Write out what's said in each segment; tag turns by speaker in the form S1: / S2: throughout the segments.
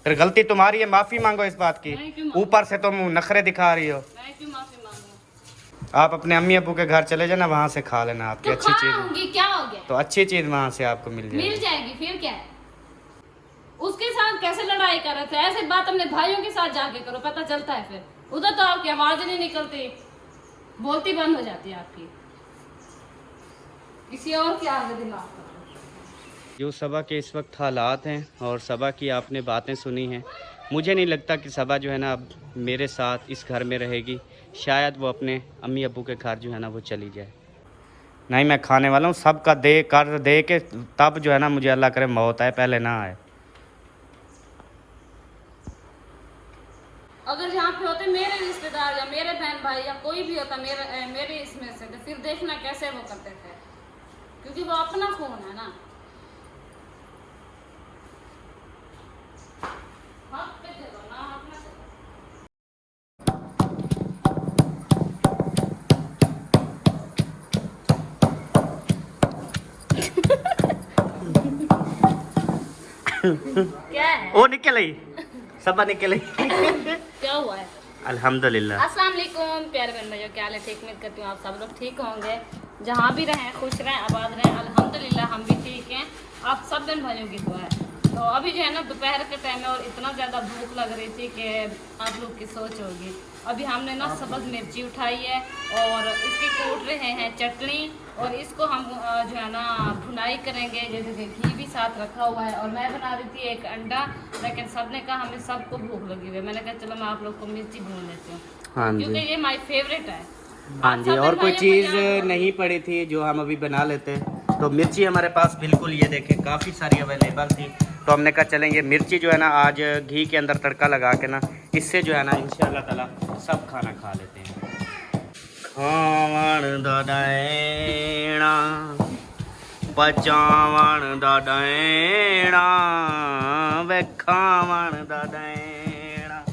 S1: फिर गलती तुम्हारी है, माफी मांगो इस बात की।
S2: मैं क्यों मांगू?
S1: ऊपर से तुम नखरे दिखा रही हो।
S2: मैं क्यों माफी मांगू?
S1: आप अपने अम्मी अब्बू के घर चले जाना, वहाँ से खा लेना आपकी
S2: तो
S1: अच्छी चीज।
S2: खाऊंगी, क्या हो गया?
S1: तो अच्छी चीज वहाँ से आपको मिल
S2: मिल
S1: जाएगी।
S2: जाएगी, फिर क्या है? उसके साथ कैसे लड़ाई कर रहे थे? ऐसे बात अपने भाइयों के साथ जाके करो, पता चलता है। फिर उधर तो आपकी आवाज नहीं निकलती, बोलती बंद हो जाती है आपकी। किसी और के आगे दिमाग का।
S1: जो सबा के इस वक्त हालात हैं और सबा की आपने बातें सुनी हैं, मुझे नहीं लगता कि सबा जो है ना अब मेरे साथ इस घर में रहेगी। शायद वो अपने अम्मी अब्बू के घर जो है ना वो चली जाए। नहीं, मैं खाने वाला हूँ, सबका दे कर दे के तब जो है ना मुझे अल्लाह करे मौत आए, पहले ना आए।
S2: अगर यहाँ पे होते मेरे रिश्तेदार या मेरे बहन भाई या कोई भी होता मेरे इसमें से, तो फिर देखना कैसे वो करते थे, क्योंकि वो अपना खून है ना। हक पे चलो ना, हक में चलो। क्या है?
S1: ओ निकल आई, सबा निकल आई।
S2: क्या हुआ है?
S1: अल्हम्दुलिल्लाह।
S2: अस्सलाम वालेकुम प्यारे बहन भाइयों, क्या हाल है? ठीक, उम्मीद करती हूँ आप सब लोग ठीक होंगे, जहाँ भी रहें खुश रहें आबाद रहें। अल्हम्दुलिल्लाह हम भी ठीक हैं, आप सब बहन भाइयों की दुआ है। तो अभी जो है ना दोपहर के टाइम है और इतना ज़्यादा भूख लग रही थी कि आप लोग की सोच होगी। अभी हमने ना सब्ज़ मिर्ची उठाई है और इसकी कूट रहे हैं चटनी, और इसको हम जो है ना भुनाई करेंगे, जैसे कि घी भी साथ रखा हुआ है। और मैं बना रही थी एक अंडा, लेकिन सब ने कहा हमें सबको भूख लगी हुई है। मैंने कहा चलो मैं आप लोग को मिर्ची भून लेती हूँ,
S1: हाँ जी,
S2: क्योंकि ये माय फेवरेट है।
S1: हाँ
S2: आप
S1: जी।
S2: सब
S1: और कोई
S2: भाइयों को
S1: चीज़
S2: जानते हो।
S1: नहीं पड़ी थी जो हम अभी बना लेते। तो मिर्ची हमारे पास बिल्कुल, ये देखें, काफ़ी सारी अवेलेबल थी। तो हमने कहा चलेंगे मिर्ची जो है ना आज घी के अंदर तड़का लगा के ना, इससे जो है ना इंशाअल्लाह ताला सब खाना खा लेते हैं। खावण दा डैणा, पचावण दा डैणा, वे खावण दा डैणा,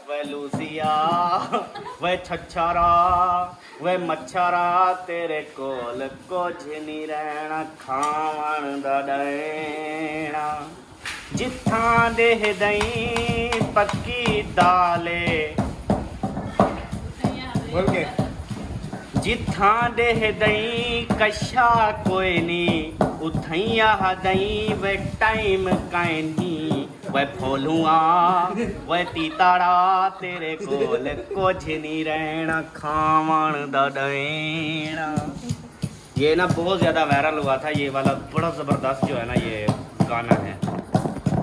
S1: वे लूसिया, वे छछारा, वे मच्छरा, तेरे कोल कुछ नहीं रहना। खावण दा डैणा, जिथां देह दई पक्की दाले, बोल के जिथां देह दई कशा कोई नी, उथैया दई वे टाइम काइनी, वे फोलुआ वे तीताड़ा, तेरे कोल कुछ नहीं रहना। खावण दा डैणा, ये ना बहुत ज़्यादा वायरल हुआ था, ये वाला बड़ा ज़बरदस्त जो है ना ये गाना है।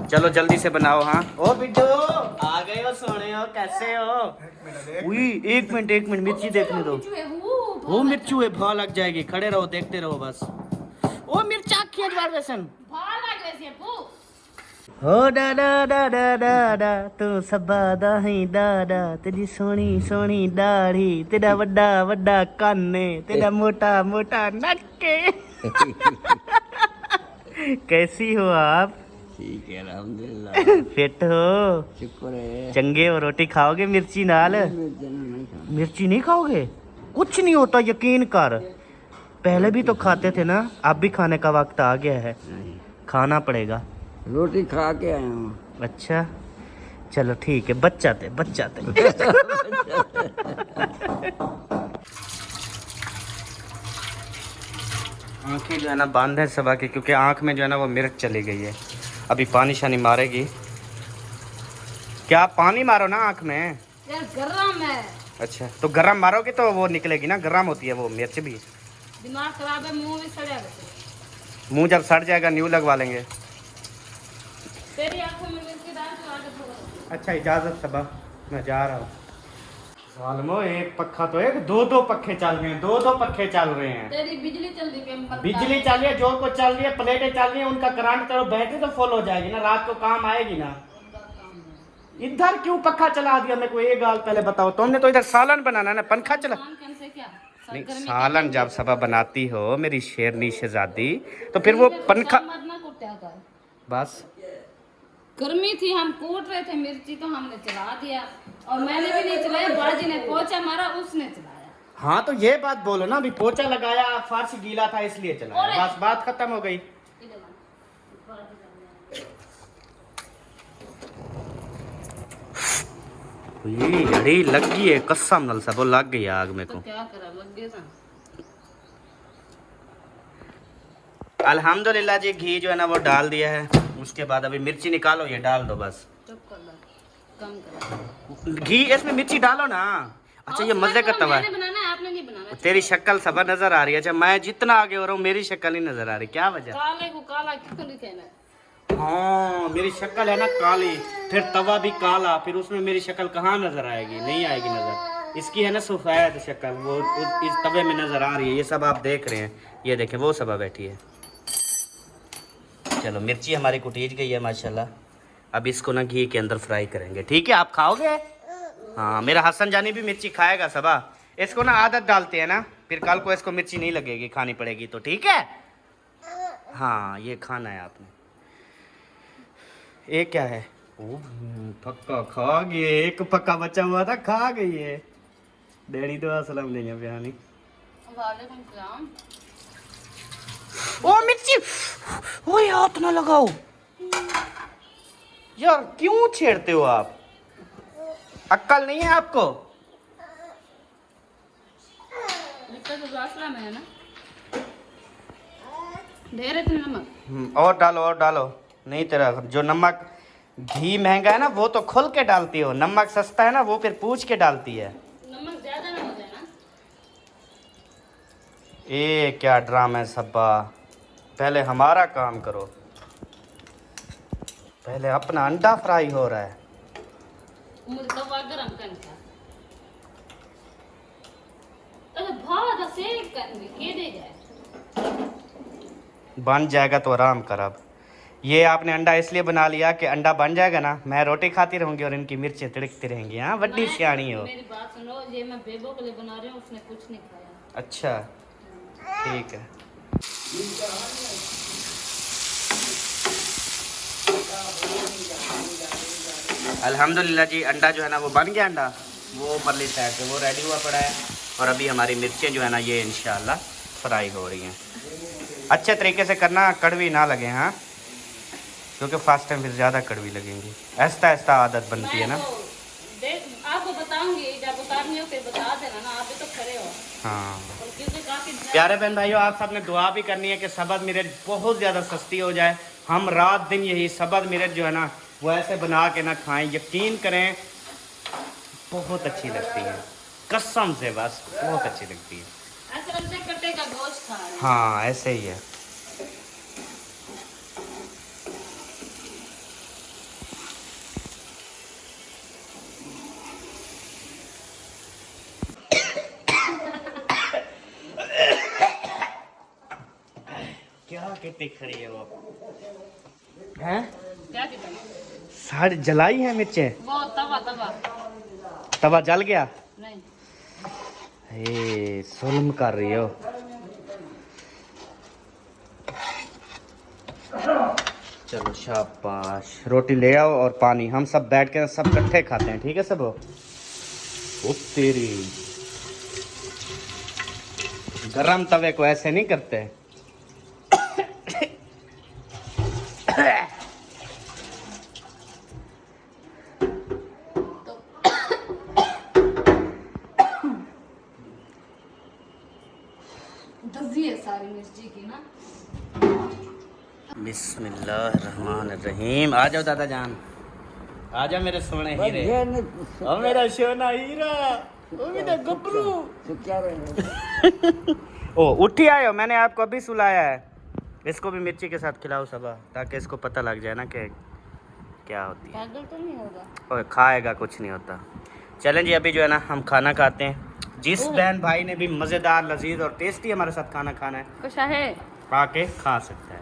S1: चलो जल्दी से बनाओ। हाँ ओ बिट्टू आ गए हो, सोने हो, कैसे हो? एक मिनट मिर्ची देखने दो। वो मिर्चू है, भा लग जाएगी, खड़े रहो देखते रहो बस। ओ मिर्चा खींच बार वैसन हो डाडा डाडा डाडा, तू सबा दा ही डाडा, तेरी सोनी सोनी दाढ़ी, तेरा वड्डा वड्डा काने, तेरा मोटा मोटा नक्के। कैसी हो आप?
S3: ठीक है अल्हम्दुलिल्लाह।
S1: फिट हो?
S3: शुक्र है।
S1: चंगे हो? रोटी खाओगे मिर्ची नाल? मिर्ची नहीं खाओगे? कुछ नहीं होता, यकीन कर। पहले भी तो खाते थे ना, अब भी खाने का वक्त आ गया है, खाना पड़ेगा।
S3: रोटी खा के आया हूँ।
S1: अच्छा चलो ठीक है, बच्चाते बच्चाते। आंखें जो है ना बंद है सबा की, क्योंकि आंख में जो है ना वो मिर्च चली गई है। अभी पानी शानी मारेगी। क्या पानी मारो ना आंख में?
S2: यार गरम है।
S1: अच्छा तो गरम मारोगे तो वो निकलेगी ना, गरम होती है वो मिर्च भी।
S2: दिमाग खराब है, मुंह भी सड़ेगा।
S1: मुंह जब सड़ जाएगा न्यू लगवा लेंगे।
S2: तेरी आंखों में मिर्ची डाल के आगे थोड़ा।
S1: अच्छा इजाज़त सबा, मैं जा रहा हूँ। सालमो एक पक्का तो एक, दो पक्खे चल रहे हैं, दो पक्खे चल रहे हैं।
S2: तेरी बिजली चल रही है,
S1: बिजली चल रही है, जो कुछ चल रही है, प्लेटें चल रही है, उनका करंट तो बैटरी तो फुल हो जाएगी ना, रात को काम आएगी ना। इधर क्यों पक्खा चला दिया? मेरे को एक गाल पहले बताओ, तुमने तो इधर सालन बनाना ना, पंखा चला नहीं। सालन जब सबा बनाती हो मेरी शेरनी शहजादी, तो फिर वो पंखा बस।
S2: गर्मी थी, हम कूट रहे थे मिर्ची, तो हमने चला दिया। और मैंने भी नहीं चलाया, बाजी ने पोछा मारा, उसने चलाया।
S1: हाँ तो ये बात बोलो ना, अभी पोछा लगाया, फर्श गीला था इसलिए चलाया, बस बात खत्म हो गई। ये घड़ी लग गई है कसम नल सब, वो लग गई है आग में
S2: तो
S1: को।
S2: क्या करा, लग गए ना।
S1: अल्हम्दुलिल्लाह जी, घी जो है ना वो डाल दिया है। उसके बाद अभी मिर्ची निकालो, ये डाल दो बस।
S2: चुप कर लो, कम करो।
S1: घी इसमें मिर्ची डालो ना। अच्छा ये मजे का तवा है।
S2: मैंने बनाना है, आपने नहीं बनाना।
S1: तेरी शक्ल सब नजर आ रही है। अच्छा मैं जितना आगे हो रहा हूँ मेरी शक्ल ही नजर आ रही, क्या वजह?
S2: काले को काला क्यों नहीं कहना है?
S1: हाँ मेरी शक्ल है ना काली, फिर तवा भी काला, फिर उसमें मेरी शक्ल कहाँ नजर आएगी? नहीं आएगी नजर। इसकी है ना सफेद शक्ल, वो इस तवे में नजर आ रही है। ये सब आप देख रहे हैं, ये देखें वो सब बैठी है। चलो मिर्ची हमारी कुटीज गई है माशाल्लाह। अब इसको ना घी के अंदर फ्राई करेंगे, ठीक है? आप खाओगे? हाँ मेरा हसन जानी भी मिर्ची खाएगा सबा। इसको ना आदत डालते हैं ना, फिर कल को इसको मिर्ची नहीं लगेगी, खानी पड़ेगी तो, ठीक है? हाँ ये खाना है आपने। ये क्या है? ओ पक्का खा गए, एक पक्का बचा हुआ था खा गई है। डैडी तो असलम नहीं है बयानी।
S2: वालेकुम सलाम।
S1: ओ मिर्ची, ओ हाथ ना लगाओ यार, क्यों छेड़ते हो आप? अक्ल नहीं है आपको?
S2: दिक्कत तो असला में है ना। ढेर इतने नमक
S1: और डालो और डालो। नहीं तेरा जो नमक, घी महंगा है ना वो तो खुल के डालती हो, नमक सस्ता है ना वो फिर पूछ के डालती है।
S2: नमक ज्यादा ना हो जाए ना।
S1: ये क्या ड्रामा है सब्बा, पहले हमारा काम करो। पहले अपना अंडा फ्राई हो रहा है।
S2: मुझे तवा गरम करना था। अरे बहुत सेक करने के दे जाए।
S1: बन जाएगा तो आराम कर। अब ये आपने अंडा इसलिए बना लिया कि अंडा बन जाएगा ना, मैं रोटी खाती रहूंगी और इनकी मिर्चें तिड़कती रहेंगी। हाँ बड्डी सियाणी हो।
S2: मेरी बात सुनो, ये मैं बेबो के लिए बना रही हूँ, उसने कुछ नहीं खाया।
S1: अच्छा ठीक है। अल्हम्दुलिल्लाह जी, अंडा जो है ना वो बन गया। अंडा वो परली साइड पे वो रेडी हुआ पड़ा है। और अभी हमारी मिर्चें जो है ना ये इंशाल्लाह फ्राई हो रही हैं। अच्छे तरीके से करना, कड़वी ना लगे। हाँ क्योंकि फास्ट टाइम फिर ज़्यादा कड़वी लगेंगी। ऐसा ऐसा आदत बनती है ना।
S2: आपको बताऊंगी, जब बतानी हो फिर बता देना ना, आप भी तो खड़े हो।
S1: हाँ
S2: क्योंकि काफी
S1: प्यारे बहन भाइयों, आप सब ने दुआ भी करनी है कि सब्ज़ मिर्च बहुत ज़्यादा सस्ती हो जाए। हम रात दिन यही सब्ज़ मिर्च जो है ना वो ऐसे बना के ना खाएं, यकीन करें बहुत अच्छी लगती है, कसम से बस बहुत अच्छी लगती है।
S2: ऐसे लगता है कट्टे का गोश्त खा रहे हैं।
S1: हाँ ऐसे ही है। क्या कहते खड़ी है वो हैं?
S2: क्या कितना
S1: साड़ी जलाई है मिर्चें?
S2: वो तवा तवा
S1: तवा जल गया?
S2: नहीं,
S1: ए जुल्म कर रही हो। चलो शाबाश, रोटी ले आओ और पानी, हम सब बैठ के सब इकट्ठे खाते हैं, ठीक है सब? ओ तेरी, गरम तवे को ऐसे नहीं करते।
S2: दजी है सारी मिर्ची की ना।
S1: बिस्मिल्लाहिर्रहमानिर्रहीम। आ जाओ दादा जान, आ जाओ मेरे सोने हीरे, ओ मेरा सोना हीरा, ओ मेरा गबरू। ओ उठी आए हो, मैंने आपको अभी सुलाया है। इसको भी मिर्ची के साथ खिलाओ सबा, ताकि इसको पता लग जाए ना कि क्या होती है।
S2: पागल तो नहीं होगा?
S1: और खाएगा कुछ नहीं होता। चलें जी, अभी जो है ना हम खाना खाते हैं। जिस बहन भाई ने भी मज़ेदार, लजीज और टेस्टी हमारे साथ खाना खाना है,
S2: कुछ है
S1: आके खा सकता है।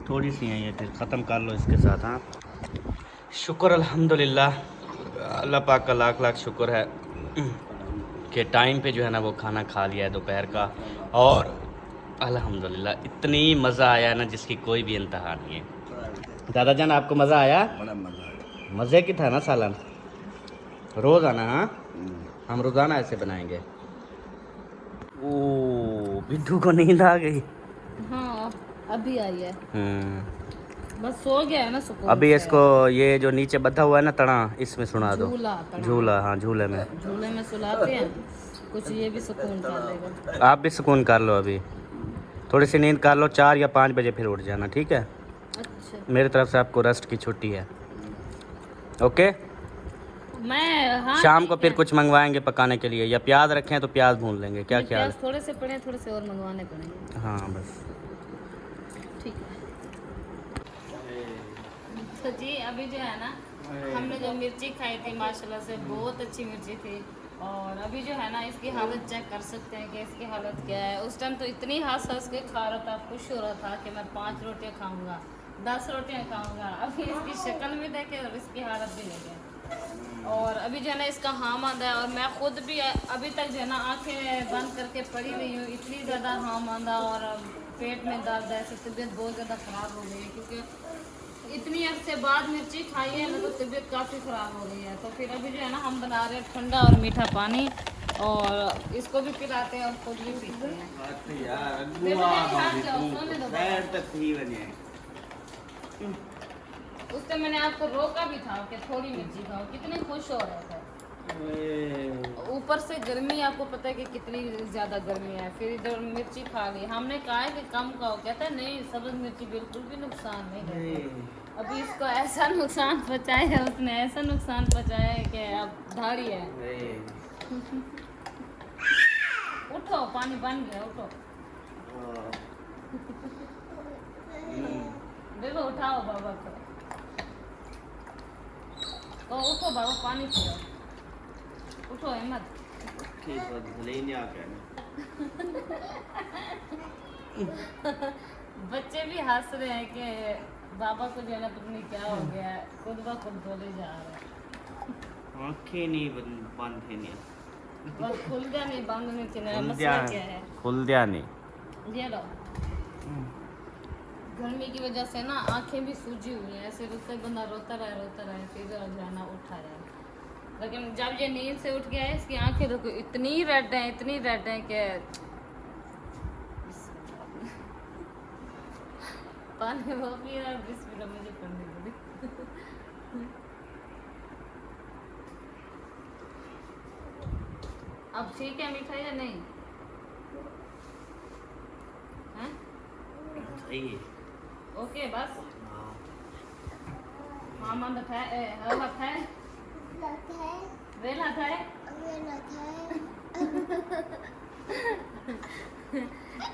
S1: थोड़ी सी है ये, फिर ख़त्म कर लो इसके साथ। हाँ शुक्र अल्हम्दुलिल्लाह, अल्लाह पाक का लाख लाख शुक्र है कि टाइम पे जो है ना वो खाना खा लिया है दोपहर का। और अल्हम्दुलिल्लाह इतनी मज़ा आया ना जिसकी कोई भी इंतहा नहीं है। दादा जान आपको मज़ा आया?
S3: बड़ा मजा है।
S1: मज़े की था ना सालन, रोज़ आना। हाँ हम रोज़ाना ऐसे बनाएंगे। ओ बिट्टू को नींद आ गई।
S2: हाँ अभी आई है। बस सो गया है ना सुकून
S1: अभी
S2: से।
S1: इसको ये जो नीचे बंधा हुआ है ना तड़ा, इसमें सुना दो।
S2: झूला तड़ा।
S1: झूला, हाँ झूले में।
S2: झूले में सुलाते हैं, कुछ ये भी सुकून खा लेगा।
S1: आप भी सुकून कर लो, अभी थोड़ी सी नींद कर लो, 4 या 5 बजे फिर उठ जाना, ठीक है?
S2: अच्छा
S1: मेरी तरफ से आपको रेस्ट की छुट्टी है, ओके?
S2: मैं हाँ
S1: शाम को
S2: ठीक
S1: फिर
S2: है।
S1: कुछ मंगवाएंगे पकाने के लिए, या प्याज रखें तो प्याज भून लेंगे, क्या
S2: नहीं,
S1: ख्याल
S2: प्याज थोड़े से पड़े, थोड़े से और मंगवाने पड़ेंगे।
S1: है? हाँ बस।
S2: ठीक है। तो जी अभी जो है ना, हमने जो मिर्ची खाई थी माशाल्लाह से बहुत अच्छी मिर्ची थी। और अभी जो है ना इसकी हालत चेक कर सकते हैं कि इसकी हालत क्या है। उस टाइम तो इतनी हंस हंस के खा रहा था, खुश हो रहा था कि मैं 5 रोटियां खाऊंगा, 10 रोटियां खाऊंगा। अभी इसकी शक्ल भी देखे और इसकी हालत भी देखे। और अभी जो है ना इसका हाम आंदा है, और मैं खुद भी अभी तक जो है ना आंखें बंद करके पड़ी रही हूँ। इतनी ज़्यादा हाम आंदा और पेट में दर्द है, तबीयत बहुत ज़्यादा ख़राब हो गई है, क्योंकि इतनी अरसे बाद मिर्ची खाई है ना, तो तबीयत काफ़ी ख़राब हो गई है। तो फिर अभी जो है ना हम बना रहे हैं ठंडा और मीठा पानी, और इसको भी पिलाते हैं और खुद भी पीते हैं। उस टाइम मैंने आपको रोका भी था कि थोड़ी मिर्ची खाओ, कितने खुश हो रहे थे। ऊपर से गर्मी, आपको पता है कि कितनी ज़्यादा गर्मी है, फिर इधर मिर्ची खा ली। हमने कहा है कि कम खाओ, कहता है नहीं सब्ज़ मिर्ची बिल्कुल भी नुकसान नहीं करती। अभी इसको ऐसा नुकसान पहुँचाया है, उसने ऐसा नुकसान पहुँचाया है कि अब धाड़ी है। उठो, पानी बन गया, उठो। देखो उठाओ बाबा को, तो उठो बाबा, पानी पियो, उठो हिम्मत। बच्चे भी हंस रहे हैं कि बाबा को जो है ना पता नहीं क्या हो गया है, खुद ब खुद बोले जा रहे हैं।
S1: आंखें नहीं बंद है नहीं,
S2: बस खुल गया नहीं, बंद नहीं थी। मेरा
S1: खुल
S2: मसला
S1: गया,
S2: क्या है?
S1: खुल गया नहीं।
S2: ये लो, गर्मी की वजह से ना आंखें भी सूजी हुई हैं, ऐसे रुकते बंदा रोता रहे फिर जो है ना उठा रहा है। लेकिन जब ये नींद से उठ गया है, इसकी आंखें देखो इतनी रेड हैं कि पानी वो पी रहा है, बिस्मिल्लाह मुझे पढ़ने दे। अब ठीक है मीठा या नहीं? हैं?
S1: सही है।
S2: ओके बस। मामा बताए हवा खाए वेला खाए।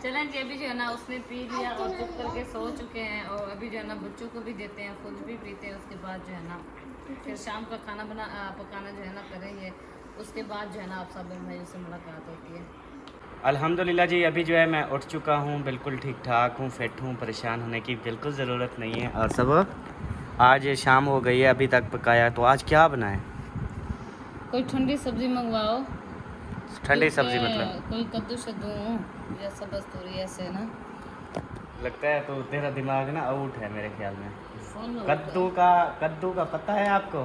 S2: चलें जी, अभी जो है ना उसने पी लिया और चुप करके सो चुके हैं। और अभी जो है ना बच्चों को भी देते हैं, खुद भी पीते हैं। उसके बाद जो है ना फिर शाम का खाना पकाना जो है ना करेंगे। उसके बाद जो है ना आप सब भाइयों से मुलाकात होती है।
S1: अल्हम्दुलिल्लाह जी, अभी जो है मैं उठ चुका हूँ, बिल्कुल ठीक ठाक हूँ, फिट हूँ, परेशान होने की बिल्कुल ज़रूरत नहीं है। और सब आज शाम हो गई है, अभी तक पकाया। तो आज क्या बनाए?
S2: कोई ठंडी सब्जी मंगवाओ।
S1: ठंडी सब्जी मतलब
S2: कोई कद्दू शद्दू या सब्ज़ तोरी ऐसे ना।
S1: लगता है तो तेरा दिमाग ना आउट है मेरे ख्याल में।
S2: फुल
S1: कद्दू का पता है आपको?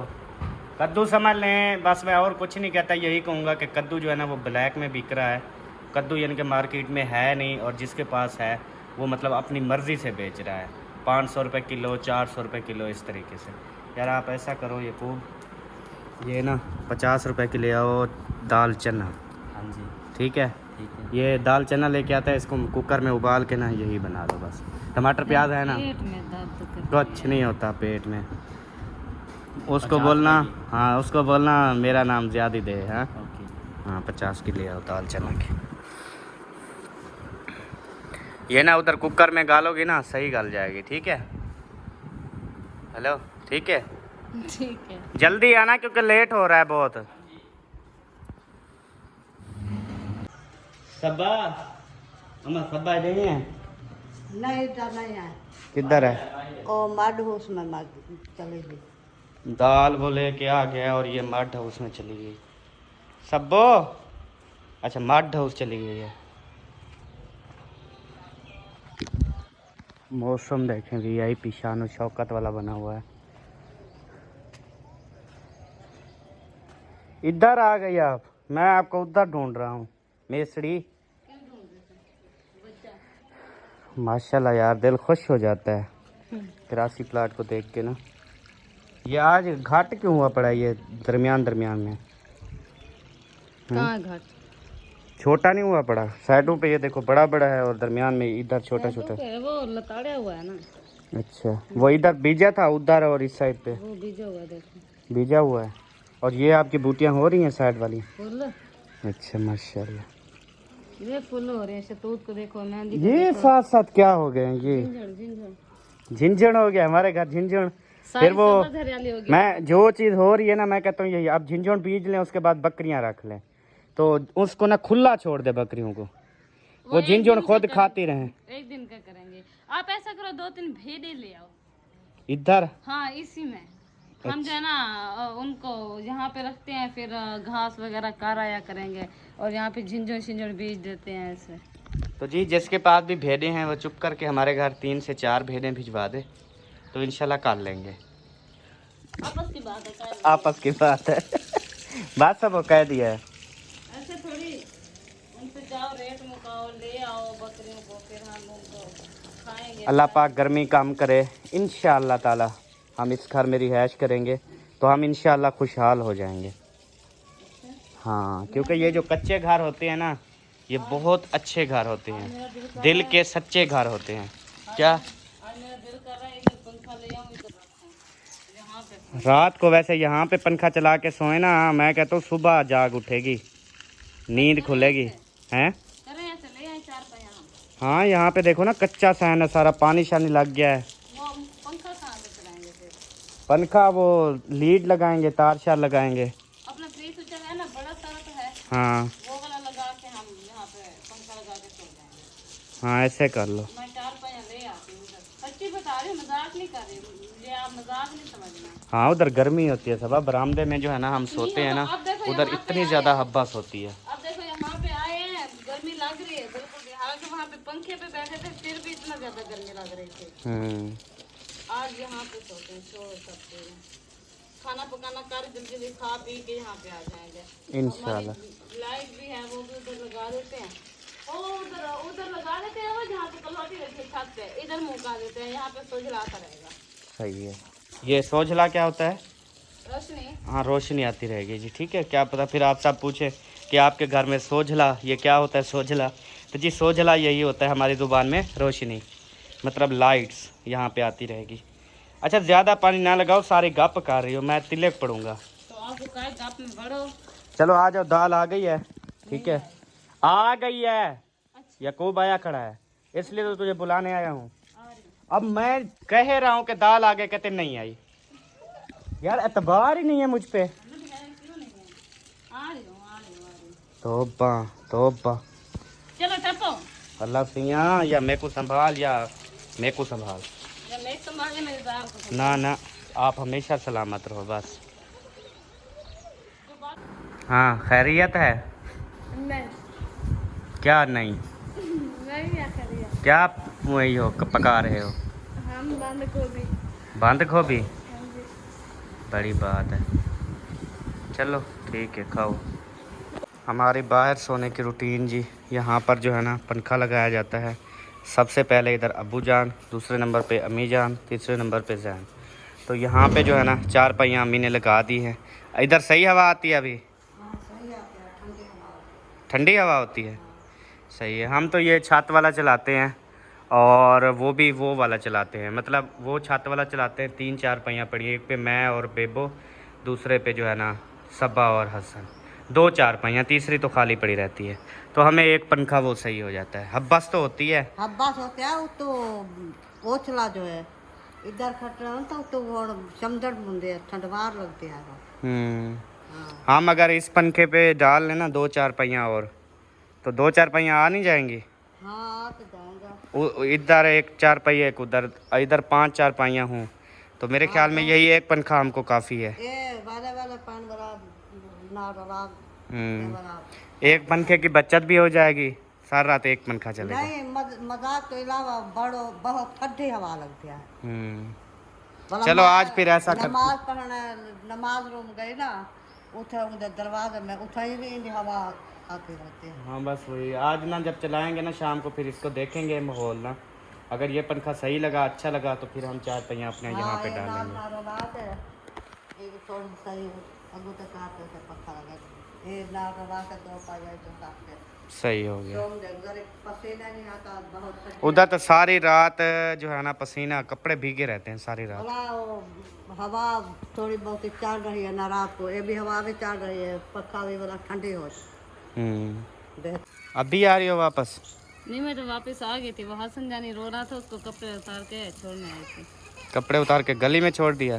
S1: कद्दू समझ लें, बस मैं और कुछ नहीं कहता। यही कहूँगा कि कद्दू जो है ना वो ब्लैक में बिक रहा है। कद्दू यानी कि मार्केट में है नहीं, और जिसके पास है वो मतलब अपनी मर्ज़ी से बेच रहा है। 500 रुपये किलो, 400 रुपये किलो, इस तरीके से। यार आप ऐसा करो, ये ना 50 रुपये के ले आओ दाल चना।
S4: हाँ जी
S1: ठीक है,
S4: ठीक है।
S1: ये दाल चना लेके आता है, इसको कुकर में उबाल के ना यही बना दो बस। टमाटर प्याज है ना,
S2: पेट में दर्द करता
S1: कुछ
S2: है।
S1: नहीं होता पेट में। उसको
S4: 50
S1: बोलना,
S4: रुपए की?
S1: हाँ उसको बोलना मेरा नाम ज़्यादा दे। हाँ
S4: ओके।
S1: हाँ 50 की ले आओ दाल चना की। ये ना उधर कुकर में गालोगी ना सही गल जाएगी, ठीक है? हेलो, ठीक है?
S2: ठीक है।
S1: जल्दी आना क्योंकि लेट हो रहा है बहुत। सबा अम्मा सबा नहीं है?
S5: नहीं तो नहीं है।
S1: किधर है?
S5: ओ मड हाउस में चली गई।
S1: दाल वो लेके आ गया और ये मड हाउस में चली गई। सब्बो, अच्छा मड हाउस चली गई है। मौसम देखें VIP शान शौकत वाला बना हुआ है। इधर आ गई आप, मैं आपको उधर ढूंढ रहा हूँ। मेसड़ी माशाल्लाह यार, दिल खुश हो जाता है। 83 प्लाट को देख के ना। ये आज घाट क्यों हुआ पड़ा ये दरमियान दरमियान में?
S2: कहाँ है घाट?
S1: छोटा नहीं हुआ पड़ा साइडों पे, ये देखो बड़ा बड़ा है और दरमियान में इधर छोटा छोटा।
S2: वो लताड़ा हुआ है ना।
S1: अच्छा, वो इधर बीजा था उधर और इस साइड पे
S2: वो बीजा हुआ है, देखो
S1: बीजा हुआ है। और ये आपकी बूटियां हो रही हैं साइड वाली?
S2: फूल।
S1: अच्छा माशाल्लाह,
S2: ये फूल हो रहे हैं। शतूत को देखो, मेहंदी को
S1: ये
S2: देखो।
S1: साथ साथ क्या हो गए हैं ये?
S2: झिंझण
S1: झिंझण हो गया हमारे घर झिंझण। फिर वो
S2: हरियाली हो गई।
S1: मैं जो चीज हो रही है ना, मैं कहता हूँ यही, आप झिंझण बीज लें उसके बाद बकरियां रख लें तो उसको ना खुला छोड़ दे बकरियों को, वो झिंझण खुद खाती रहें।
S2: एक दिन का करेंगे। आप ऐसा करो, 2-3 भेड़े ले आओ
S1: इधर।
S2: हाँ इसी में हम जो है ना उनको यहाँ पे रखते हैं, फिर घास वगैरह काराया करेंगे और यहाँ पे झिंझण शिंझण बीज देते हैं ऐसे।
S1: तो जी जिसके पास भी भेड़े हैं वो चुप करके हमारे घर 3 से 4 भेड़े भिजवा दे तो इंशाल्लाह कर लेंगे।
S2: आपस की बात है,
S1: आपस की बात है। बात सब वो कह दिया है।
S2: ऐसे थोड़ी उनसे जाओ, रेट मुकाओ, ले आओ बकरियों को, फिर हम उनको खाएंगे।
S1: अल्लाह पाक गर्मी कम करे, इंशाअल्लाह ताला हम इस घर में रिहाइश करेंगे तो हम इंशाअल्लाह खुशहाल हो जाएंगे। हाँ, क्योंकि ये जो कच्चे घर होते हैं ना, ये बहुत अच्छे घर होते हैं, दिल के सच्चे घर होते हैं। क्या
S2: आज मेरा दिल कर रहा है इधर पंखा ले आऊं, इधर रखूं यहाँ पे।
S1: रात को वैसे यहाँ पे पंखा चला के सोए ना, मैं कहता हूँ सुबह जाग उठेगी, नींद खुलेगी। हैं
S2: करें ऐसे, ले आए 4 पहिया हम।
S1: हाँ, यहाँ पे देखो ना कच्चा सा है ना, सारा पानी शानी लग गया है।
S2: वो पंखा कहाँ से चलाएंगे फिर?
S1: पंखा वो लीड लगाएंगे, तार शार लगाएंगे।
S2: अपना फ्री स्विच है ना, बड़ा सारा तो है,
S1: हाँ
S2: वो वाला लगा के हम यहाँ पे पंखा लगा के सो जाएंगे।
S1: हाँ, ऐसे कर लो।
S2: मैं 4 पहिया ले आती हूँ उधर, सच्ची बता रही हूँ, मजाक नहीं कर रही हूँ, ये आप मजाक नहीं समझना।
S1: हाँ, उधर गर्मी होती है सब, बरामदे में जो है ना हम सोते हैं ना, उधर इतनी ज्यादा हब्बस होती है।
S2: अब देखो यहाँ पे आए हैं, गर्मी लग रही है बिल्कुल भी, हालांकि वहाँ पे पंखे पे बैठे थे फिर भी इतना ज्यादा गर्मी लग रही थी। आज यहाँ पे सोते हैं, सो सकते हैं, खाना पकाना कर जल्दी जल्दी खा पी के यहाँ पे आ जाएंगे इंशाल्लाह। लाइट भी है, वो भी उधर लगा देते हैं, उधर उधर लगा देते हैं, वो जहाँ पे कलौटी रखी छत पे, इधर मुका देते हैं, यहाँ पे सोझला आता रहेगा।
S1: सही है। ये सोझला क्या होता है?
S2: रोशनी।
S1: हाँ, रोशनी आती रहेगी जी, ठीक है। क्या पता फिर आप सब पूछे कि आपके घर में सोझला ये क्या होता है सोझला, तो जी सोझला यही होता है हमारी ज़ुबान में, रोशनी मतलब लाइट्स यहाँ पे आती रहेगी। अच्छा, ज़्यादा पानी ना लगाओ, सारे गप कर रही हो, मैं तिलक पढ़ूंगा।
S2: तो आपको क्या गप में बढ़ो।
S1: चलो आ जाओ, दाल आ गई है, ठीक है, आ गई है। यकूब आया खड़ा है, इसलिए तो तुझे बुलाने आया हूँ। अब मैं कह रहा हूँ कि दाल आ गई, कहते नहीं आई। यार एतबार ही नहीं है मुझ पे। तौबा तौबा।
S2: चलो टपो।
S1: अल्लाह सिया, या मेरे को संभाल या मेरे को संभाल। ना ना, आप हमेशा सलामत रहो बस। हाँ, खैरियत है?
S2: नहीं।
S1: क्या नहीं?
S2: नहीं खैरियत।
S1: क्या वही हो पका रहे हो?
S2: हम बंद गोभी।
S1: बंद गोभी? बड़ी बात है। चलो ठीक है, खाओ। हमारी बाहर सोने की रूटीन जी, यहाँ पर जो है ना पंखा लगाया जाता है। सबसे पहले इधर अब्बू जान, दूसरे नंबर पे अम्मी जान, तीसरे नंबर पे जैन। तो यहाँ पे जो है ना 4 पहिया अम्मी ने लगा दी है। इधर सही हवा आती है अभी? ठंडी हवा होती है, सही है। हम तो ये छत वाला चलाते हैं और वो भी वो वाला चलाते हैं, मतलब वो छत वाला चलाते हैं। 3-4 पहिया पड़ी है, एक पे मैं और बेबो, दूसरे पे जो है ना सबा और हसन। 2-4 पहिया, तीसरी तो खाली पड़ी रहती है, तो हमें एक पंखा वो सही हो जाता है। हब्बस तो होती है,
S5: हब्बास होते हैं वो तो ओछला जो है इधर खट रहा हूँ तो वो समझड़ बुंदे ठंडवार लगते हैं।
S1: हम अगर इस पंखे पे डाल लेना 2-4 पहिया और, तो 2-4 पहिया आ नहीं जाएंगी?
S5: हाँ तो जाएगा।
S1: इधर 1-4 पहिया, एक उधर, इधर 5-4 पहिया हूँ, तो मेरे ख्याल में यही एक पंखा हमको काफ़ी है।
S5: ये वाले पान बड़ा ना बड़ा
S1: एक पंखे की बचत भी हो जाएगी, सारी रात एक पंखा चलेगा।
S5: नहीं, मजाक के अलावा बड़ो बहुत ठंडी हवा लगती है।
S1: चलो आज फिर ऐसा कर,
S5: नमाज पढ़ने नमाज रूम गए ना, उधर उधर दरवाजे में उठाई भी हवा आती रहती है।
S1: हाँ बस वही, आज ना जब चलाएंगे ना शाम को, फिर इसको देखेंगे माहौल ना, अगर ये पंखा सही लगा, अच्छा लगा, तो फिर हम 4 पहिया अपने यहाँ पे
S5: ये
S1: डालेंगे।
S5: नाल रात है एक थोड़ी सही अगू तक आते से पक्का लगा ये नाल रात 2 पाया तो काटते
S1: सही हो गया।
S5: तुम देख जरा पसीना नहीं आता बहुत ठंडी
S1: उधर तो सारी रात जो है ना पसीना, कपड़े भीगे रहते हैं सारी रात।
S5: भला वो हवा थोड़ी बहुत चल रही है ना रात को, ये भी हवा भी चल रही है, पक्का भी वाला ठंडी हो देख।
S1: अभी आ रही हो वापस?
S2: नहीं, मैं तो वापस आ गई थी। वो हसन जानी रो रहा था, उसको कपड़े उतार के छोड़ने आई थी।
S1: कपड़े उतार के गली में छोड़ दिया?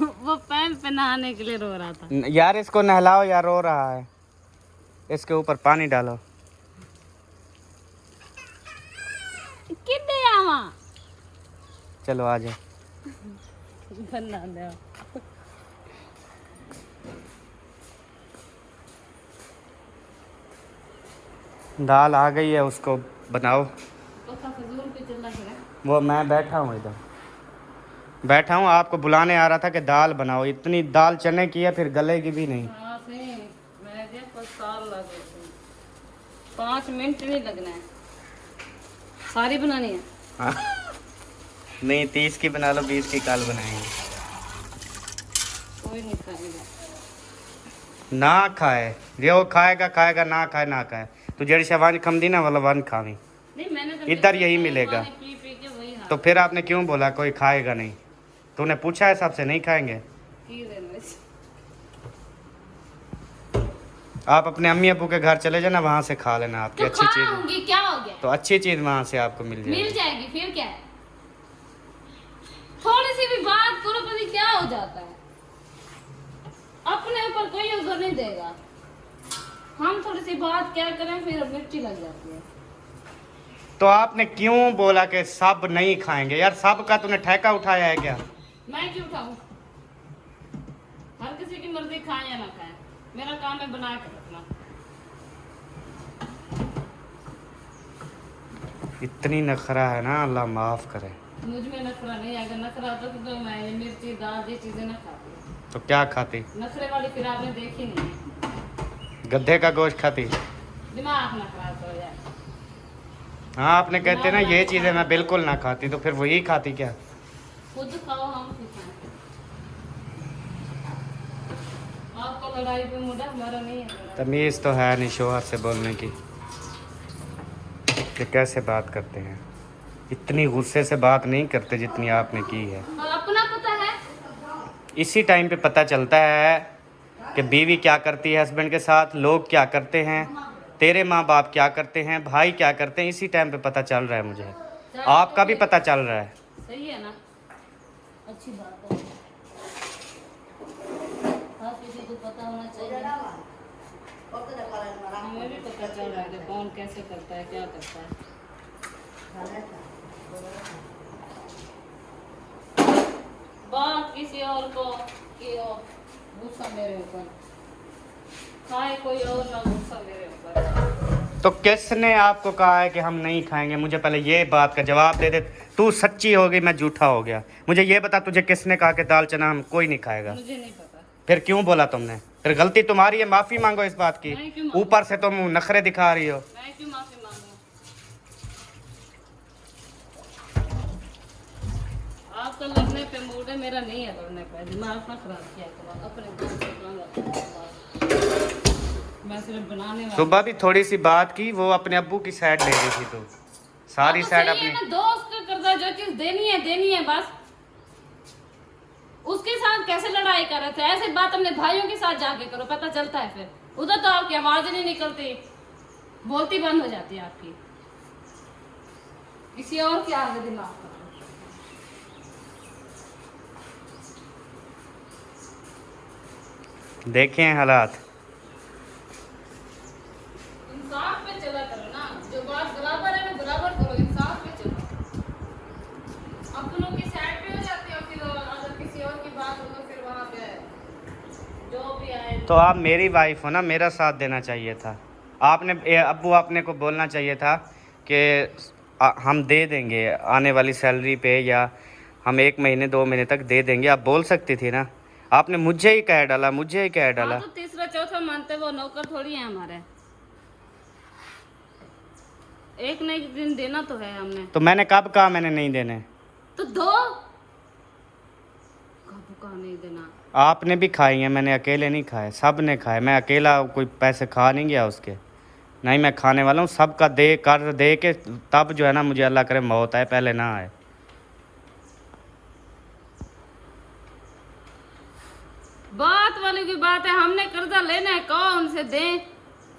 S2: वो पैर पे नहाने के लिए रो रहा था।
S1: यार इसको नहलाओ यार, रो रहा है, इसके ऊपर पानी डालो।
S2: कितने आवा
S1: चलो आ जाओ।
S2: बना दे।
S1: दाल आ गई है, उसको बनाओ।
S2: पक्का फजूल पे चल रहा है।
S1: वो मैं बैठा हूँ इधर, बैठा हूँ, आपको बुलाने आ रहा था कि दाल बनाओ। इतनी दाल चने की है, फिर गलेगी भी नहीं।
S2: हाँ सही, मैं जे पसार लगे 5 मिनट नहीं लगना है। सारी बनानी है?
S1: हाँ। नहीं 30 की बना लो, 20 की काल बनाएंगे।
S2: कोई नहीं खाएगा।
S1: ना खाए जो खाएगा खाएगा, ना खाए ना खाए। तो जड़ी शवान खमदी ना वाला वन खावी,
S2: नहीं मैंने तो
S1: इधर यही मिलेगा।
S2: पी पी के वही
S1: तो फिर आपने क्यों बोला कोई खाएगा नहीं? तूने पूछा है सबसे नहीं खाएंगे?
S2: की देने से।
S1: आप अपने अम्मी अबू के घर चले जाना, वहाँ से खा लेना, आपकी
S2: तो
S1: अच्छी चीज़।
S2: खाऊंगी, क्या हो गया?
S1: तो अच्छी चीज़ वहाँ से आपको मिल
S2: मिल
S1: जाएगी।
S2: जाएगी, फिर क्या है? थोड़ी सी भी बात करो पता नहीं क्या हो जाता है। अपने ऊपर कोई असर नहीं देगा। हम थोड़ी सी बात क्या करें फिर मिर्ची लग जाती है।
S1: तो आपने क्यों बोला कि सब नहीं खाएंगे? यार सब का तूने ठेका उठाया है क्या?
S2: मैं क्यों उठाऊं? हर किसी की मर्जी खाए या ना खाए, मेरा काम है बना के रखना।
S1: इतनी नखरा है ना, अल्लाह माफ करे।
S2: मुझ में नखरा नहीं, अगर नखरा होता तो मैं ये मिर्ची दाल ये चीजें ना खाती।
S1: तो क्या खाती?
S2: नखरे वाली फिर आपने देखी नहीं।
S1: गधे का गोश्त खाती?
S2: दिमाग ना खराब हो जाए।
S1: हाँ आपने कहते ना ये चीज़ें मैं बिल्कुल ना खाती, तो फिर वही खाती क्या?
S2: खुद खाओ, हम खुद खाएं। आपको लड़ाई पे मुद्दा, हमारा नहीं है।
S1: तमीज़ तो है नहीं शोहर से बोलने की, कि कैसे बात करते हैं। इतनी गुस्से से बात नहीं करते जितनी आपने की है।
S2: और अपना पता है?
S1: इसी टाइम पे पता चलता है कि बीवी क्या करती है हस्बैंड के साथ, लोग क्या करते हैं, तेरे माँ बाप क्या करते हैं, भाई क्या करते हैं। इसी टाइम पे पता चल रहा है मुझे, आपका भी पता चल रहा है।
S2: सही है ना, अच्छी बात है। हर किसी को पता होना चाहिए। हमें भी पता चल रहा है कि कौन कैसे करता है, क्या करता है। बात किसी और को कि गुस्सा मेरे ऊपर खाए कोई और ना, गुस्सा मेरे ऊपर।
S1: तो किसने आपको कहा है कि हम नहीं खाएंगे? मुझे पहले ये बात का जवाब दे दे। तू सच्ची हो गई, मैं झूठा हो गया। मुझे ये बता, तुझे किसने कहा कि दाल चना हम कोई नहीं खाएगा?
S2: मुझे नहीं पता।
S1: फिर क्यों बोला तुमने? फिर गलती तुम्हारी है, माफ़ी मांगो इस बात की।
S2: मैं क्यों मांगू?
S1: ऊपर से तुम नखरे दिखा रही हो।
S2: मैं क्यों माफी मांगू? आपका लड़ने पे मूड है, मेरा नहीं है लड़ने पे। दिमाग ना खराब किया करो अपने दिल से काम। मैं सिर्फ बनाने वाली।
S1: सुबह भी थोड़ी सी बात की, वो अपने अब्बू की साइड ले रही थी, तो सारी
S2: तो
S1: साइड
S2: सही है
S1: अपनी।
S2: ना, दोस्त का करता जो चीज देनी है बस। उसके साथ कैसे लड़ाई कर रहे थे? ऐसे बात अपने भाइयों के साथ जाके करो, पता चलता है। फिर उधर तो आपकी आवाज ही नहीं निकलती, बोलती बंद हो जाती है आपकी। किसी और के आगे दिमाग करो।
S1: देखे हैं हालात।
S2: इंसाफ पे चला करो ना, जो बात बराबर है ना बराबर करो, इंसाफ पे चलो। अपनों की साइड पे हो जाती है, फिर अगर किसी और की बात हो तो फिर वहाँ पे जो भी आए।
S1: तो आप मेरी वाइफ हो ना, मेरा साथ देना चाहिए था। आपने अब्बू आपने को बोलना चाहिए था कि हम दे देंगे आने वाली सैलरी पे, या हम 1 महीने 2 महीने तक दे देंगे। आप बोल सकती थी ना। आपने मुझे ही कह डाला, मुझे ही कह डाला।
S2: हाँ, तो तीसरा चौथा मानते वो नौकर थोड़ी है हमारे। एक न एक दिन देना तो है हमने।
S1: तो मैंने कब कहा मैंने नहीं देने?
S2: तो दो। कब कहा नहीं देना?
S1: आपने भी खाई है, मैंने अकेले नहीं खाए, सब ने खाए। मैं अकेला कोई पैसे खा नहीं गया उसके, नहीं मैं खाने वाला हूँ। सबका दे कर दे के तब जो है ना, मुझे अल्लाह करे मौत आए, पहले ना आए।
S2: बात वाली की बात है, हमने कर्जा लेना है, कहो उनसे दें,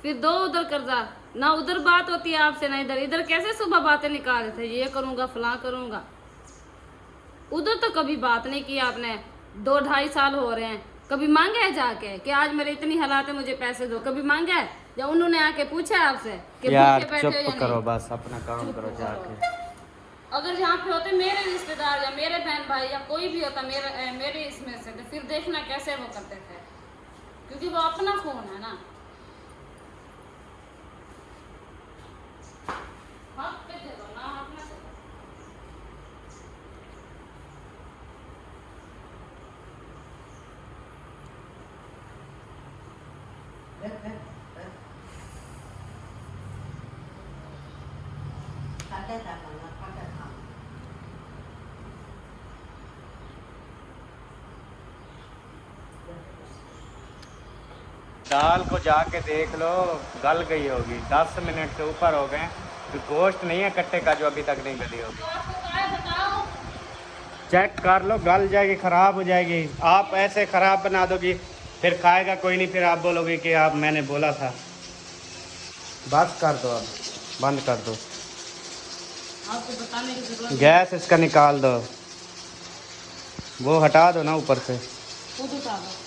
S2: फिर दो उधर कर्जा। ना उधर बात होती है आपसे ना इधर। इधर कैसे सुबह बातें निकाल रहे थे, ये करूंगा फलां करूंगा। उधर तो कभी बात नहीं की आपने। 2-2.5 साल हो रहे हैं, कभी मांगे है जाके कि आज मेरे इतनी हालात है मुझे पैसे दो? कभी मांगे है? या उन्होंने आके पूछा है आपसे कि
S1: यार
S2: भूखे बैठे हो या
S1: चुप
S2: नहीं?
S1: करो बस, अपना काम करो जाके।
S2: अगर यहाँ पे होते मेरे रिश्तेदार या मेरे बहन भाई या कोई भी होता मेरे इसमें से, तो फिर देखना कैसे वो करते थे, क्योंकि वो अपना खून है ना। हक पे दे दो ना, हक में से दो।
S1: दाल को जाके देख लो, गल गई होगी। 10 मिनट से ऊपर हो गए, तो गोश्त नहीं है कट्टे का जो अभी तक नहीं गली होगी।
S2: तो आपको क्या है बताओ?
S1: चेक कर लो, गल जाएगी, ख़राब हो जाएगी। आप ऐसे ख़राब बना दोगी, फिर खाएगा कोई नहीं, फिर आप बोलोगे कि आप मैंने बोला था। बस कर दो, अब बंद कर दो,
S2: आपको बताने की जरूरत
S1: गैस इसका निकाल दो, वो हटा दो ना ऊपर से,
S2: खुद उठा दो।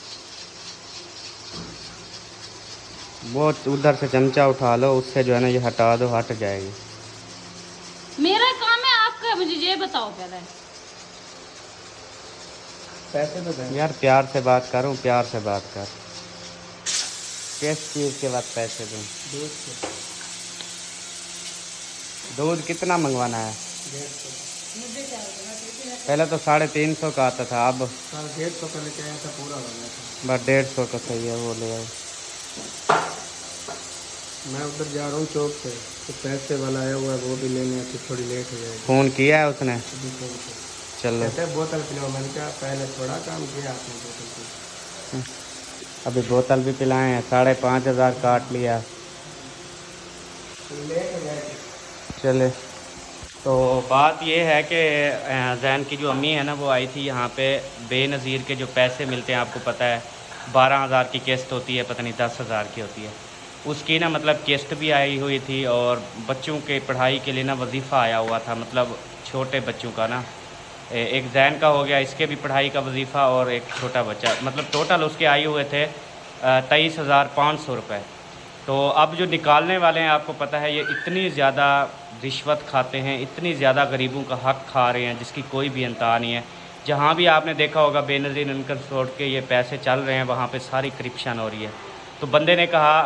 S1: वो उधर से चमचा उठा लो, उससे जो है ना ये हटा दो, हट जाएगी।
S2: मेरा काम है, आपका मुझे ये बताओ पहले।
S3: पैसे तो दें।
S1: यार प्यार से बात करूँ, प्यार से बात कर। किस चीज़ के बाद पैसे दूँ? दूध कितना मंगवाना है?
S2: मुझे क्या होगा?
S1: पहले तो 350 का आता था, अब
S3: 150 का लेके आया था, पूरा हो गया था।
S1: बस 150 का सही है, वो ले आओ।
S3: मैं उधर जा रहा हूँ चौक से, तो पैसे वाला आया हुआ है, वो भी लेने आती, थोड़ी लेट हो जाएगी।
S1: फ़ोन किया है उसने?
S3: अभी फोन से
S1: चलो
S3: कहते बोतल पिलाओ। मैंने कहा पहले थोड़ा काम किया आपने बोतल की।
S1: अभी बोतल भी पिलाए हैं, 5,500 काट लिया।
S3: लेट हो जाएगी।
S1: चले, तो बात ये है कि जैन की जो अम्मी है ना, वो आई थी यहाँ पे। बेनज़ीर के जो पैसे मिलते हैं आपको पता है, 12,000 की किस्त होती है, पता नहीं 10,000 की होती है। उसकी ना मतलब किस्त भी आई हुई थी, और बच्चों के पढ़ाई के लिए ना वजीफ़ा आया हुआ था, मतलब छोटे बच्चों का ना। एक जैन का हो गया, इसके भी पढ़ाई का वजीफ़ा, और एक छोटा बच्चा, मतलब टोटल उसके आए हुए थे 23,500 रुपये। तो अब जो निकालने वाले हैं, आपको पता है ये इतनी ज़्यादा रिश्वत खाते हैं, इतनी ज़्यादा गरीबों का हक़ खा रहे हैं जिसकी कोई भी अंतहा नहीं है। जहाँ भी आपने देखा होगा बेनज़ीर इनकम सोर्ट के ये पैसे चल रहे हैं, वहाँ पे सारी करप्शन हो रही है। तो बंदे ने कहा,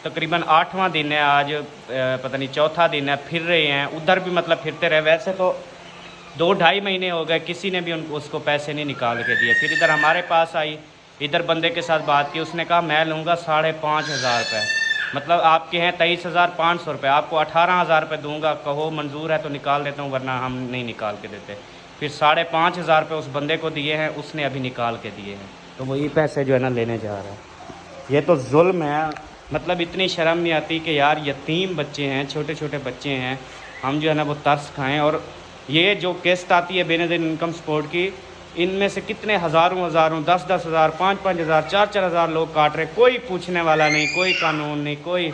S1: तकरीबन 8वां दिन है आज, पता नहीं चौथा दिन है, फिर रहे हैं उधर भी, मतलब फिरते रहे। वैसे तो 2-2.5 महीने हो गए, किसी ने भी उसको पैसे नहीं निकाल के दिए। फिर इधर हमारे पास आई, इधर बंदे के साथ बात की, उसने कहा मैं लूँगा 5,500 रुपये, मतलब आपके हैं 23,500 रुपये, आपको 18,000 रुपये दूँगा, कहो मंजूर है तो निकाल देता हूँ, वरना हम नहीं निकाल के देते। फिर 5,500 रुपये उस बंदे को दिए हैं, उसने अभी निकाल के दिए हैं, तो वही पैसे जो है ना लेने जा रहा है। ये तो जुल्म है, मतलब इतनी शर्म नहीं आती कि यार यतीम बच्चे हैं, छोटे छोटे बच्चे हैं, हम जो है ना वो तरस खाएँ। और ये जो किस्त आती है बेनज़ीर इनकम सपोर्ट की, इनमें से कितने हज़ारों 10-10 हज़ार, 5-5 हज़ार, 4-4 हज़ार लोग काट रहे, कोई पूछने वाला नहीं, कोई कानून नहीं, कोई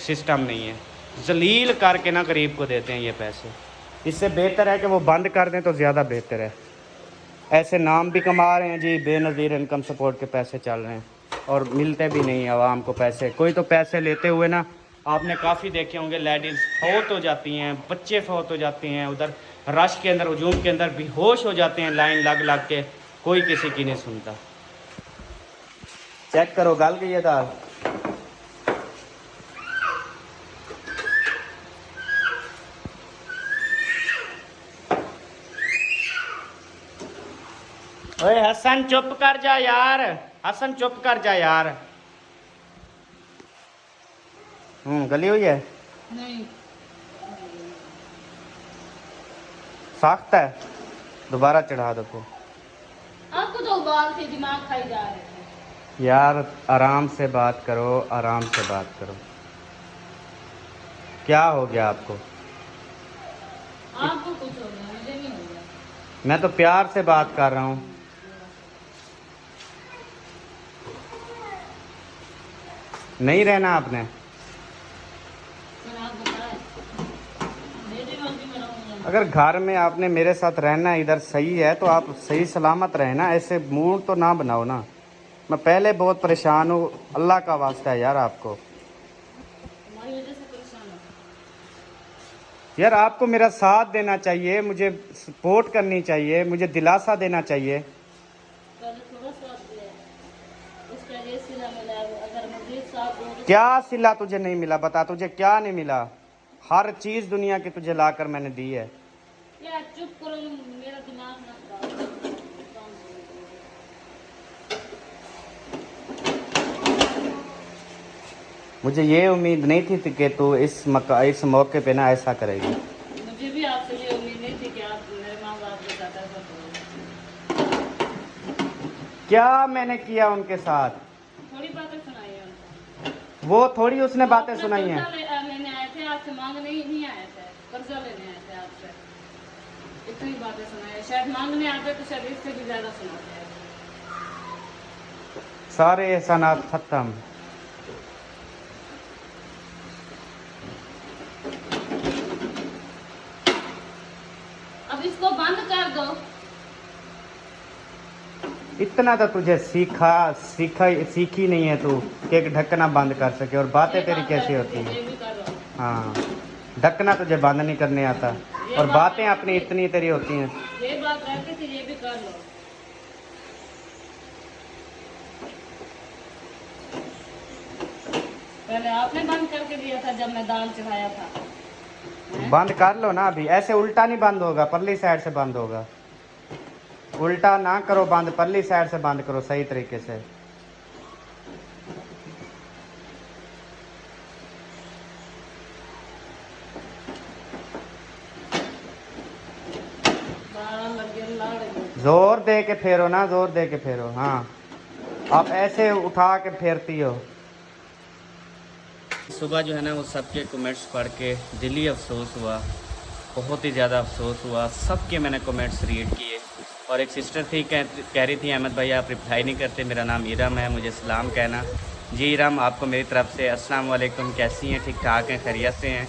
S1: सिस्टम नहीं है। जलील करके ना गरीब को देते हैं ये पैसे। इससे बेहतर है कि वो बंद कर दें तो ज़्यादा बेहतर है। ऐसे नाम भी कमा रहे हैं जी, बेनज़ीर इनकम सपोर्ट के पैसे चल रहे हैं, और मिलते भी नहीं आवाम को पैसे। कोई तो पैसे लेते हुए ना, आपने काफ़ी देखे होंगे, लेडीज़ फौत हो जाती हैं, बच्चे फौत हो जाते हैं, उधर रश के अंदर, हजूम के अंदर बेहोश हो जाते हैं, लाइन लग लग के, कोई किसी की नहीं सुनता। चेक करो, गल गई है दाल। ओए हसन चुप कर जा यार, हसन चुप कर जा यार। गली हुई है?
S2: नहीं
S1: सख्त है, दोबारा चढ़ा दो फिर।
S2: आपको तो उबाल के दिमाग खाई जा रहे थे।
S1: यार आराम से बात करो, आराम से बात करो। क्या हो गया आपको?
S2: आपको कुछ हो गया, मुझे नहीं हो गया।
S1: मैं तो प्यार से बात कर रहा हूँ। नहीं रहना आपने?
S2: मैंने आपको बताया, मेरी मर्जी में रहूंगा।
S1: अगर घर में आपने मेरे साथ रहना इधर सही है तो आप सही सलामत रहना, ऐसे मूड तो ना बनाओ ना। मैं पहले बहुत परेशान हूँ, अल्लाह का वास्ता है यार आपको।
S2: तुम्हारी वजह से परेशान हो।
S1: यार आपको मेरा साथ देना चाहिए, मुझे सपोर्ट करनी चाहिए, मुझे दिलासा देना चाहिए।
S2: पहले थोड़ा साथ दिया, उसका ये सिला मिला, अगर मजीद साथ दो तो
S1: क्या सिला तुझे नहीं मिला? बता, तुझे क्या नहीं मिला? हर चीज़ दुनिया की तुझे लाकर मैंने दी है।
S2: यार चुप करो, मेरा दिमाग ना खराब करो।
S1: मुझे ये उम्मीद नहीं थी कि तू इस मौके पे ना ऐसा करेगी।
S2: मुझे भी आपसे ये उम्मीद नहीं थी कि आप मेरे माँ बाप के साथ ऐसा करोगे।
S1: क्या मैंने किया उनके साथ?
S2: थोड़ी बातें सुनाई है उनको।
S1: वो थोड़ी उसने बातें
S2: अपना
S1: सुनाई हैं।
S2: कर्जा लेने आए थे, आपसे मांगने ही नहीं आए थे, कर्जा लेने आए थे आपसे। इतनी बातें सुनाई है, शायद मांगने आते तो शायद इससे भी ज्यादा सुनाते हैं।
S1: सारे एहसानात खत्म।
S2: अब इसको बंद कर दो।
S1: इतना तो तुझे सीखी नहीं है तू कि एक ढक्कना बंद कर सके। और बातें
S2: ये
S1: तेरी
S2: बात
S1: कैसी
S2: करके
S1: होती हैं?
S2: ये भी कर लो।
S1: हाँ, ढक्कना तुझे बंद नहीं करने आता और बातें अपनी इतनी तेरी होती हैं।
S2: ये बात रहती थी, ये भी कर लो। पहले आपने बंद करके दिया था जब मैं दाल चढ़ाया था।
S1: बंद कर लो ना अभी। ऐसे उल्टा नहीं बंद होगा, परली साइड से बंद होगा। उल्टा ना करो बंद, परली साइड से बंद करो सही तरीके से।
S2: दाल लगी लाड़ गई।
S1: जोर दे के फेरो ना, जोर दे के फेरो। हाँ, आप ऐसे उठा के फेरती हो। सुबह जो है ना वो सबके कमेंट्स पढ़ के दिली अफसोस हुआ, बहुत ही ज़्यादा अफसोस हुआ। सबके मैंने कमेंट्स रीड किए। और एक सिस्टर थी कह रही थी, अहमद भाई आप रिप्लाई नहीं करते, मेरा नाम इरम है, मुझे सलाम कहना। जी इरम, आपको मेरी तरफ से अस्सलाम वालेकुम। कैसी हैं? ठीक ठाक हैं? खैरियत से हैं?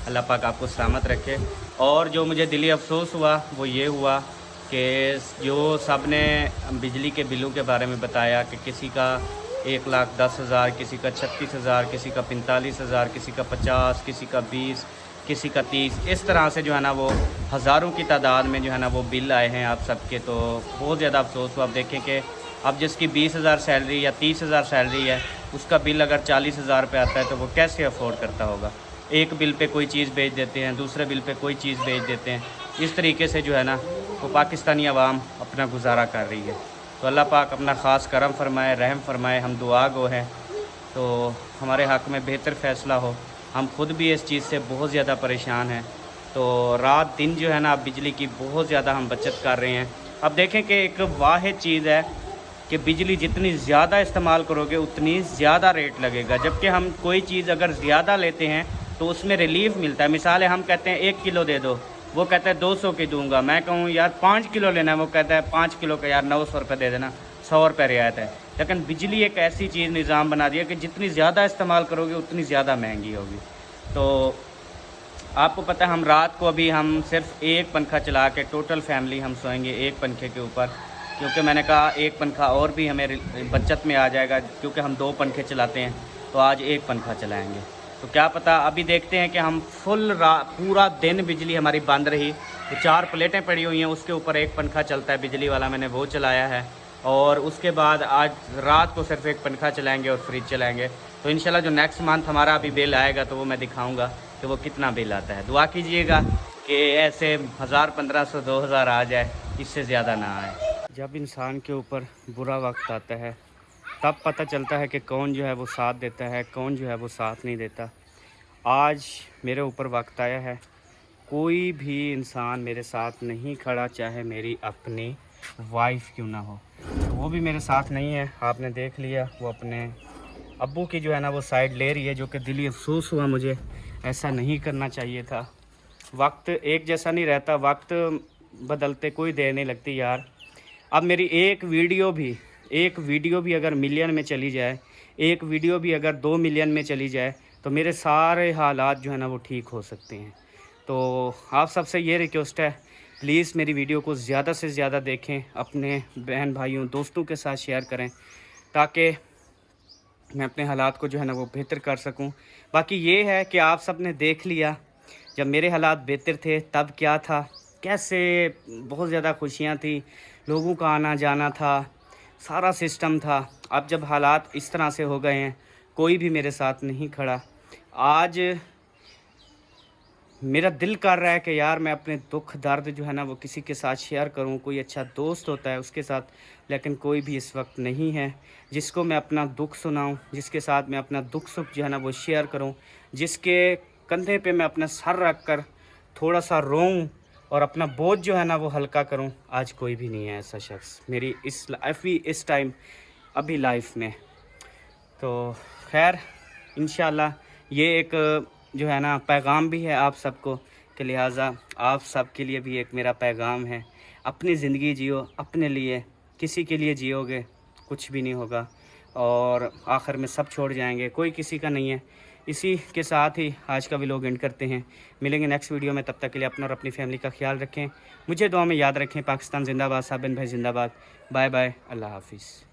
S1: अल्लाह पाक आपको सलामत रखे। और जो मुझे दिली अफसोस हुआ वो ये हुआ कि जो सब ने बिजली के बिलों के बारे में बताया कि किसी का 1,10,000, किसी का 36,000, किसी का 45,000, किसी का 50, किसी का 20, किसी का 30, इस तरह से जो है ना वो हज़ारों की तादाद में जो है ना वो बिल आए हैं आप सबके। तो बहुत ज़्यादा अफसोस हुआ। आप देखें कि अब जिसकी 20,000 सैलरी या 30,000 सैलरी है, उसका बिल अगर 40,000 पे आता है तो वो कैसे अफोर्ड करता होगा। एक बिल पे कोई चीज़ बेच देते हैं, दूसरे बिल पे कोई चीज़ बेच देते हैं। इस तरीके से जो है ना वो पाकिस्तानी आवाम अपना गुजारा कर रही है। तो अल्लाह पाक अपना ख़ास करम फरमाए, रहम फरमाए। हम दुआ गो हैं तो हमारे हक़ में बेहतर फ़ैसला हो। हम खुद भी इस चीज़ से बहुत ज़्यादा परेशान हैं। तो रात दिन जो है ना अब बिजली की बहुत ज़्यादा हम बचत कर रहे हैं। अब देखें कि एक वाहिद चीज़ है कि बिजली जितनी ज़्यादा इस्तेमाल करोगे उतनी ज़्यादा रेट लगेगा। जबकि हम कोई चीज़ अगर ज़्यादा लेते हैं तो उसमें रिलीफ मिलता है। मिसाल है, हम कहते हैं 1 किलो दे दो, वो कहता है 200 की दूंगा। मैं कहूँ यार 5 किलो लेना है, वो कहता है 5 किलो का यार 900 रुपये दे देना, 100 रुपये रियायत है। लेकिन बिजली एक ऐसी चीज़ निज़ाम बना दिया कि जितनी ज़्यादा इस्तेमाल करोगे उतनी ज़्यादा महंगी होगी। तो आपको पता है हम रात को अभी हम सिर्फ एक पंखा चला के टोटल फैमिली हम सोएंगे एक पंखे के ऊपर, क्योंकि मैंने कहा एक पंखा और भी हमें बचत में आ जाएगा, क्योंकि हम 2 पंखे चलाते हैं तो आज एक पंखा चलाएँगे। तो क्या पता, अभी देखते हैं कि हम पूरा दिन बिजली हमारी बंद रही तो 4 प्लेटें पड़ी हुई हैं, उसके ऊपर एक पंखा चलता है बिजली वाला, मैंने वो चलाया है। और उसके बाद आज रात को सिर्फ एक पंखा चलाएंगे और फ्रिज चलाएंगे। तो इंशाल्लाह जो नेक्स्ट मंथ हमारा अभी बिल आएगा तो वो मैं दिखाऊंगा कि वो कितना बिल आता है। दुआ कीजिएगा कि ऐसे 1000, 1500, 2000 आ जाए, इससे ज़्यादा ना आए। जब इंसान के ऊपर बुरा वक्त आता है तब पता चलता है कि कौन जो है वो साथ देता है, कौन जो है वो साथ नहीं देता। आज मेरे ऊपर वक्त आया है कोई भी इंसान मेरे साथ नहीं खड़ा, चाहे मेरी अपनी वाइफ क्यों ना हो। तो वो भी मेरे साथ नहीं है, आपने देख लिया। वो अपने अब्बू की जो है ना वो साइड ले रही है, जो कि दिली अफसोस हुआ, मुझे ऐसा नहीं करना चाहिए था। वक्त एक जैसा नहीं रहता, वक्त बदलते कोई देर नहीं लगती यार। अब मेरी एक वीडियो भी अगर मिलियन में चली जाए, एक वीडियो भी अगर 2 मिलियन में चली जाए, तो मेरे सारे हालात जो है ना वो ठीक हो सकते हैं। तो आप सबसे ये रिक्वेस्ट है, प्लीज़ मेरी वीडियो को ज़्यादा से ज़्यादा देखें, अपने बहन भाइयों दोस्तों के साथ शेयर करें, ताकि मैं अपने हालात को जो है ना वो बेहतर कर सकूं। बाकी ये है कि आप सब ने देख लिया, जब मेरे हालात बेहतर थे तब क्या था, कैसे बहुत ज़्यादा खुशियां थी, लोगों का आना जाना था, सारा सिस्टम था। अब जब हालात इस तरह से हो गए हैं, कोई भी मेरे साथ नहीं खड़ा। आज मेरा दिल कर रहा है कि यार मैं अपने दुख दर्द जो है ना वो किसी के साथ शेयर करूं, कोई अच्छा दोस्त होता है उसके साथ, लेकिन कोई भी इस वक्त नहीं है जिसको मैं अपना दुख सुनाऊं, जिसके साथ मैं अपना दुख सुख जो है ना वो शेयर करूं, जिसके कंधे पे मैं अपना सर रख कर थोड़ा सा रोऊं और अपना बोझ जो है ना वो हल्का करूं। आज कोई भी नहीं है ऐसा शख्स मेरी इस टाइम अभी लाइफ में। तो खैर इंशाल्लाह ये एक जो है ना पैगाम भी है आप सबको, कि लिहाजा आप सब के लिए भी एक मेरा पैगाम है, अपनी ज़िंदगी जियो अपने लिए, किसी के लिए जियोगे कुछ भी नहीं होगा और आखिर में सब छोड़ जाएंगे, कोई किसी का नहीं है। इसी के साथ ही आज का व्लॉग एंड करते हैं, मिलेंगे नेक्स्ट वीडियो में। तब तक के लिए अपना और अपनी फैमिली का ख्याल रखें, मुझे दुआ में याद रखें। पाकिस्तान जिंदाबाद, साबिन भाई जिंदाबाद। बाय बाय, अल्लाह हाफिज़।